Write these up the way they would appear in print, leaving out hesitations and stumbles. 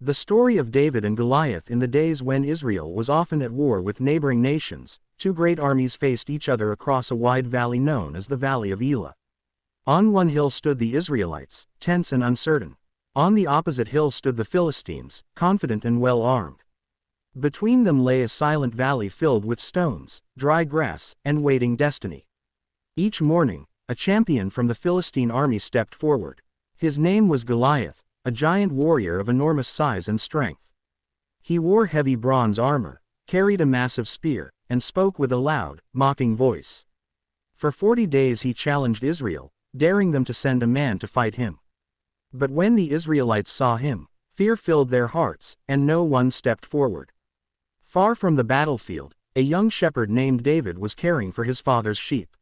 The story of David and Goliath. In the days when Israel was often at war with neighboring nations, two great armies faced each other across a wide valley known as the Valley of Elah. On one hill stood the Israelites, tense and uncertain. On the opposite hill stood the Philistines, confident and well armed. Between them lay a silent valley filled with stones, dry grass, and waiting destiny. Each morning, a champion from the Philistine army stepped forward. His name was Goliath, a giant warrior of enormous size and strength. He wore heavy bronze armor, carried a massive spear, and spoke with a loud, mocking voice. For 40 days he challenged Israel, daring them to send a man to fight him. But when the Israelites saw him, fear filled their hearts, and no one stepped forward. Far from the battlefield, a young shepherd named David was caring for his father's sheep.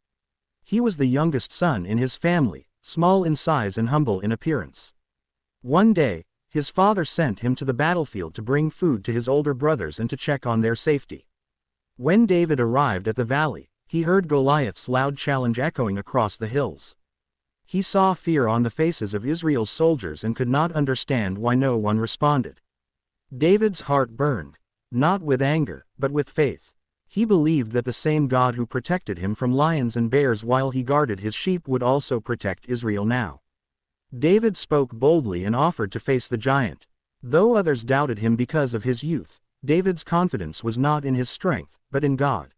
He was the youngest son in his family, small in size and humble in appearance. One day, his father sent him to the battlefield to bring food to his older brothers and to check on their safety. When David arrived at the valley, he heard Goliath's loud challenge echoing across the hills. He saw fear on the faces of Israel's soldiers and could not understand why no one responded. David's heart burned, not with anger, but with faith. He believed that the same God who protected him from lions and bears while he guarded his sheep would also protect Israel now. David spoke boldly and offered to face the giant. Though others doubted him because of his youth, David's confidence was not in his strength, but in God.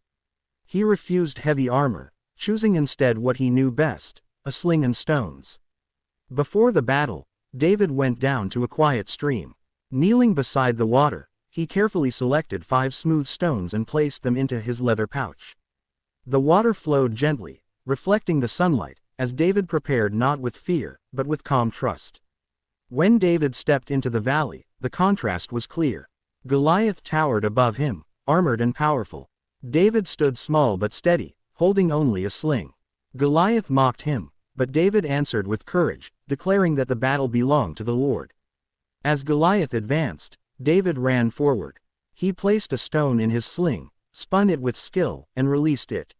He refused heavy armor, choosing instead what he knew best, a sling and stones. Before the battle, David went down to a quiet stream. Kneeling beside the water, he carefully selected 5 smooth stones and placed them into his leather pouch. The water flowed gently, reflecting the sunlight, as David prepared not with fear, but with calm trust. When David stepped into the valley, the contrast was clear. Goliath towered above him, armored and powerful. David stood small but steady, holding only a sling. Goliath mocked him, but David answered with courage, declaring that the battle belonged to the Lord. As Goliath advanced, David ran forward. He placed a stone in his sling, spun it with skill, and released it.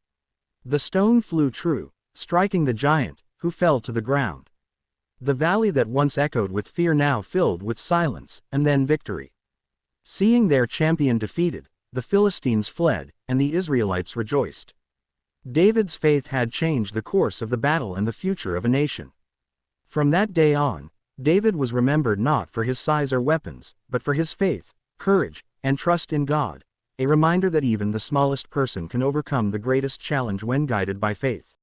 The stone flew true, striking the giant, who fell to the ground. The valley that once echoed with fear now filled with silence, and then victory. Seeing their champion defeated, the Philistines fled, and the Israelites rejoiced. David's faith had changed the course of the battle and the future of a nation. From that day on, David was remembered not for his size or weapons, but for his faith, courage, and trust in God, a reminder that even the smallest person can overcome the greatest challenge when guided by faith.